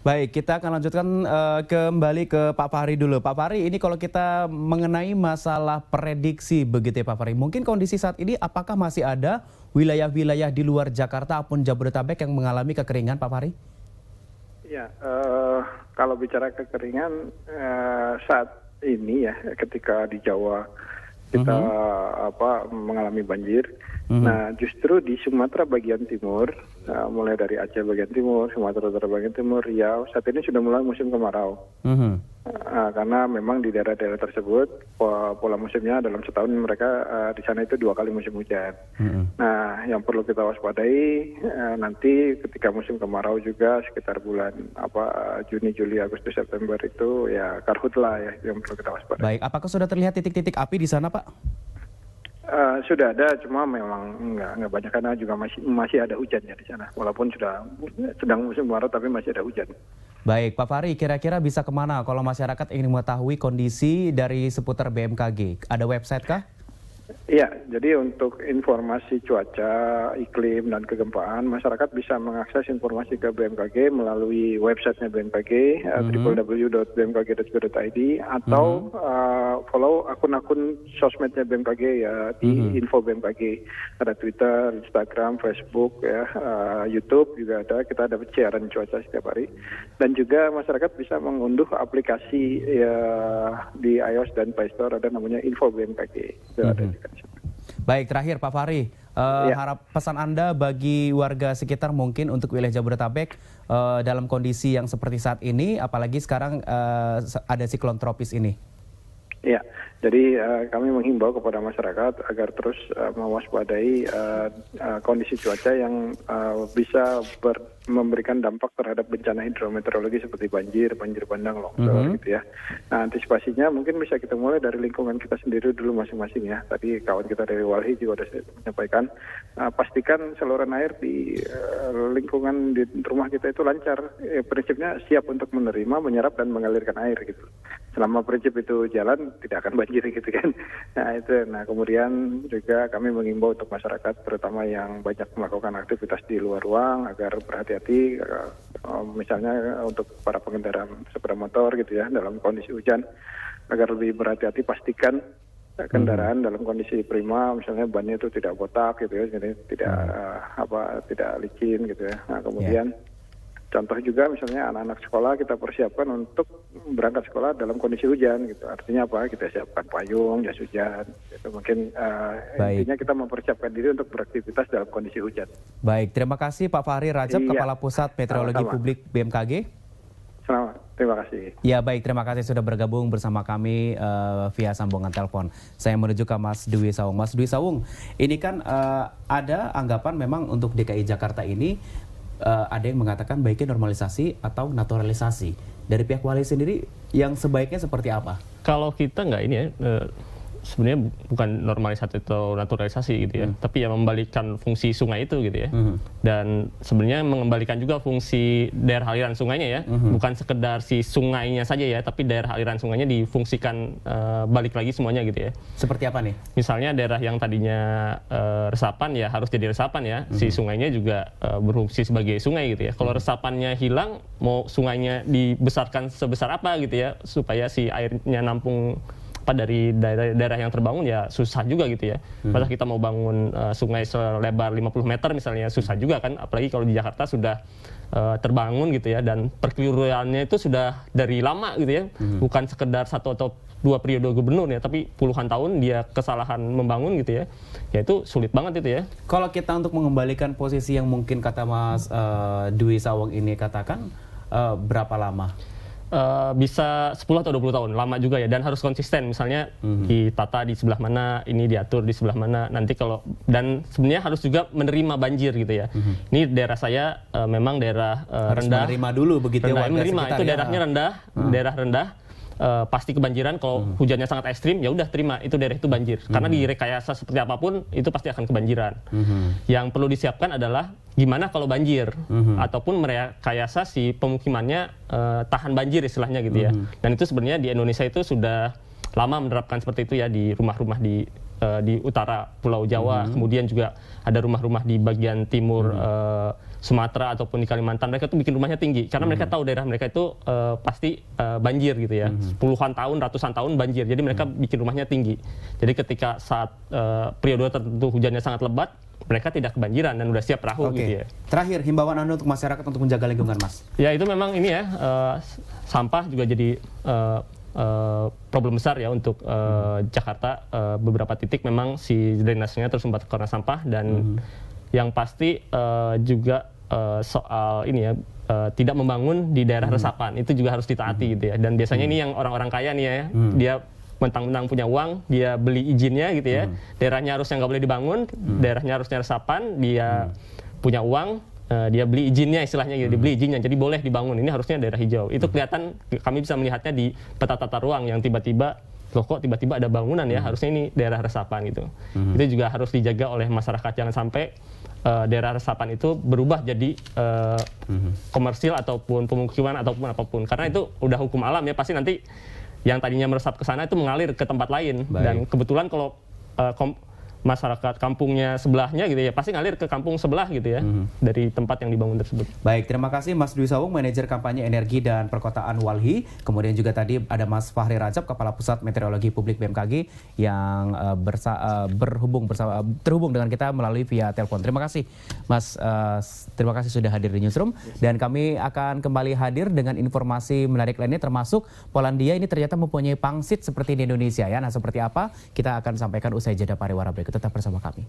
Baik, kita akan lanjutkan kembali ke Pak Fahri dulu. Pak Fahri, ini kalau kita mengenai masalah prediksi begitu ya Pak Fahri. Mungkin kondisi saat ini apakah masih ada wilayah-wilayah di luar Jakarta ataupun Jabodetabek yang mengalami kekeringan Pak Fahri? Ya, kalau bicara kekeringan saat ini ya, ketika di Jawa kita mengalami banjir. Nah, justru di Sumatera bagian timur, mulai dari Aceh bagian timur, Sumatera Utara bagian timur, Riau, saat ini sudah mulai musim kemarau. Karena memang di daerah-daerah tersebut pola musimnya dalam setahun mereka di sana itu 2 kali musim hujan. Nah, yang perlu kita waspadai nanti ketika musim kemarau juga sekitar bulan Juni, Juli, Agustus, September itu ya karhutla ya yang perlu kita waspadai. Baik, apakah sudah terlihat titik-titik api di sana Pak? Sudah ada, cuma memang nggak banyak karena juga masih ada hujannya di sana. Walaupun sudah sedang musim kemarau tapi masih ada hujan. Baik, Pak Fahri, kira-kira bisa kemana kalau masyarakat ingin mengetahui kondisi dari seputar BMKG? Ada website kah? Iya, jadi untuk informasi cuaca, iklim, dan kegempaan, masyarakat bisa mengakses informasi ke BMKG melalui websitenya BMKG, www.bmkg.go.id, atau follow akun-akun sosmednya BMKG ya, di info BMKG. Ada Twitter, Instagram, Facebook, ya, YouTube juga ada, kita ada siaran cuaca setiap hari. Dan juga masyarakat bisa mengunduh aplikasi ya, di iOS dan Play Store, ada namanya Info BMKG. Itu ada. Baik, terakhir Pak Fahri, harap pesan Anda bagi warga sekitar mungkin untuk wilayah Jabodetabek dalam kondisi yang seperti saat ini, apalagi sekarang ada siklon tropis ini. Ya, jadi kami menghimbau kepada masyarakat agar terus mewaspadai kondisi cuaca yang bisa memberikan dampak terhadap bencana hidrometeorologi seperti banjir bandang, longsor gitu ya. Nah, antisipasinya mungkin bisa kita mulai dari lingkungan kita sendiri dulu masing-masing ya. Tadi kawan kita dari Walhi juga sudah menyampaikan, pastikan saluran air di lingkungan di rumah kita itu lancar. Prinsipnya siap untuk menerima, menyerap dan mengalirkan air gitu. Selama prinsip itu jalan, tidak akan banjir gitu kan. Nah itu, kemudian juga kami mengimbau untuk masyarakat, terutama yang banyak melakukan aktivitas di luar ruang, agar berhati-hati, misalnya untuk para pengendara sepeda motor gitu ya, dalam kondisi hujan, agar lebih berhati-hati, pastikan kendaraan dalam kondisi prima, misalnya bannya itu tidak botak gitu ya, jadi tidak licin gitu ya. Nah kemudian contoh juga misalnya anak-anak sekolah kita persiapkan untuk berangkat sekolah dalam kondisi hujan gitu. Artinya apa? Kita siapkan payung, jas hujan. Itu mungkin intinya kita mempersiapkan diri untuk beraktivitas dalam kondisi hujan. Baik, terima kasih Pak Fahri Rajab, Kepala Pusat Meteorologi Publik BMKG. Selamat, terima kasih. Ya baik, terima kasih sudah bergabung bersama kami via sambungan telepon. Saya menuju ke Mas Dwi Sawung. Mas Dwi Sawung, ini kan ada anggapan memang untuk DKI Jakarta ini ada yang mengatakan baiknya normalisasi atau naturalisasi. Dari pihak Walhi sendiri yang sebaiknya seperti apa? Kalau kita nggak ini ya, sebenarnya bukan normalisasi atau naturalisasi gitu ya, tapi ya membalikan fungsi sungai itu gitu ya. Dan sebenarnya mengembalikan juga fungsi daerah aliran sungainya ya, bukan sekedar si sungainya saja ya, tapi daerah aliran sungainya difungsikan balik lagi semuanya gitu ya. Seperti apa nih? Misalnya daerah yang tadinya resapan ya harus jadi resapan ya, si sungainya juga berfungsi sebagai sungai gitu ya. Kalau resapannya hilang, mau sungainya dibesarkan sebesar apa gitu ya, supaya si airnya nampung dari daerah yang terbangun ya susah juga gitu ya. Padahal kita mau bangun sungai selebar 50 meter misalnya susah juga kan, apalagi kalau di Jakarta sudah terbangun gitu ya, dan perkeliruannya itu sudah dari lama gitu ya, bukan sekedar 1 atau 2 periode gubernur ya, tapi puluhan tahun dia kesalahan membangun gitu ya, ya itu sulit banget itu ya. Kalau kita untuk mengembalikan posisi yang mungkin kata Mas Dwi Sawung ini katakan, berapa lama? Bisa 10 atau 20 tahun, lama juga ya, dan harus konsisten, misalnya ditata di sebelah mana, ini diatur di sebelah mana, nanti kalau, dan sebenarnya harus juga menerima banjir gitu ya. Ini daerah saya memang daerah rendah. Harus menerima dulu begitu ya, warga menerima, sekitar itu ya. daerahnya rendah, daerah rendah. Pasti kebanjiran, kalau hujannya sangat ekstrim ya udah terima itu daerah itu banjir, karena di rekayasa seperti apapun itu pasti akan kebanjiran. Yang perlu disiapkan adalah gimana kalau banjir, ataupun merekayasa si pemukimannya tahan banjir istilahnya gitu ya. Dan itu sebenarnya di Indonesia itu sudah lama menerapkan seperti itu ya, di rumah-rumah di utara Pulau Jawa, kemudian juga ada rumah-rumah di bagian timur Sumatera ataupun di Kalimantan, mereka tuh bikin rumahnya tinggi karena mereka tahu daerah mereka itu pasti banjir gitu ya, puluhan tahun, ratusan tahun banjir. Jadi mereka bikin rumahnya tinggi. Jadi ketika saat periode tertentu hujannya sangat lebat, mereka tidak kebanjiran dan udah siap perahu gitu ya. Terakhir, himbauan Anda untuk masyarakat untuk menjaga lingkungan, Mas. Ya itu memang ini ya, sampah juga jadi problem besar ya untuk Jakarta. Beberapa titik memang si drainasenya tersumbat karena sampah dan yang pasti juga soal ini ya, tidak membangun di daerah resapan itu juga harus ditaati gitu ya. Dan biasanya ini yang orang-orang kaya nih ya, dia mentang-mentang punya uang, dia beli izinnya gitu ya. Daerahnya harusnya nggak boleh dibangun, daerahnya harusnya resapan, dia punya uang, dia beli izinnya istilahnya gitu, dibeli izinnya, jadi boleh dibangun. Ini harusnya daerah hijau. Itu kelihatan, kami bisa melihatnya di peta tata ruang yang tiba-tiba, loh kok tiba-tiba ada bangunan ya, harusnya ini daerah resapan gitu. Itu juga harus dijaga oleh masyarakat, jangan sampai daerah resapan itu berubah jadi komersil ataupun pemukiman ataupun apapun. Karena itu udah hukum alam ya, pasti nanti yang tadinya meresap ke sana itu mengalir ke tempat lain. Dan kebetulan kalau masyarakat kampungnya sebelahnya gitu ya, pasti ngalir ke kampung sebelah gitu ya, dari tempat yang dibangun tersebut. Baik, terima kasih Mas Dwi Sawung, Manajer Kampanye Energi dan Perkotaan Walhi. Kemudian juga tadi ada Mas Fahri Rajab, Kepala Pusat Meteorologi Publik BMKG yang terhubung dengan kita melalui via telepon. Terima kasih Mas, terima kasih sudah hadir di Newsroom. Dan kami akan kembali hadir dengan informasi menarik lainnya, termasuk Polandia ini ternyata mempunyai pangsit seperti di Indonesia ya. Nah, seperti apa? Kita akan sampaikan usai jeda pariwara berikut. Tetap bersama kami.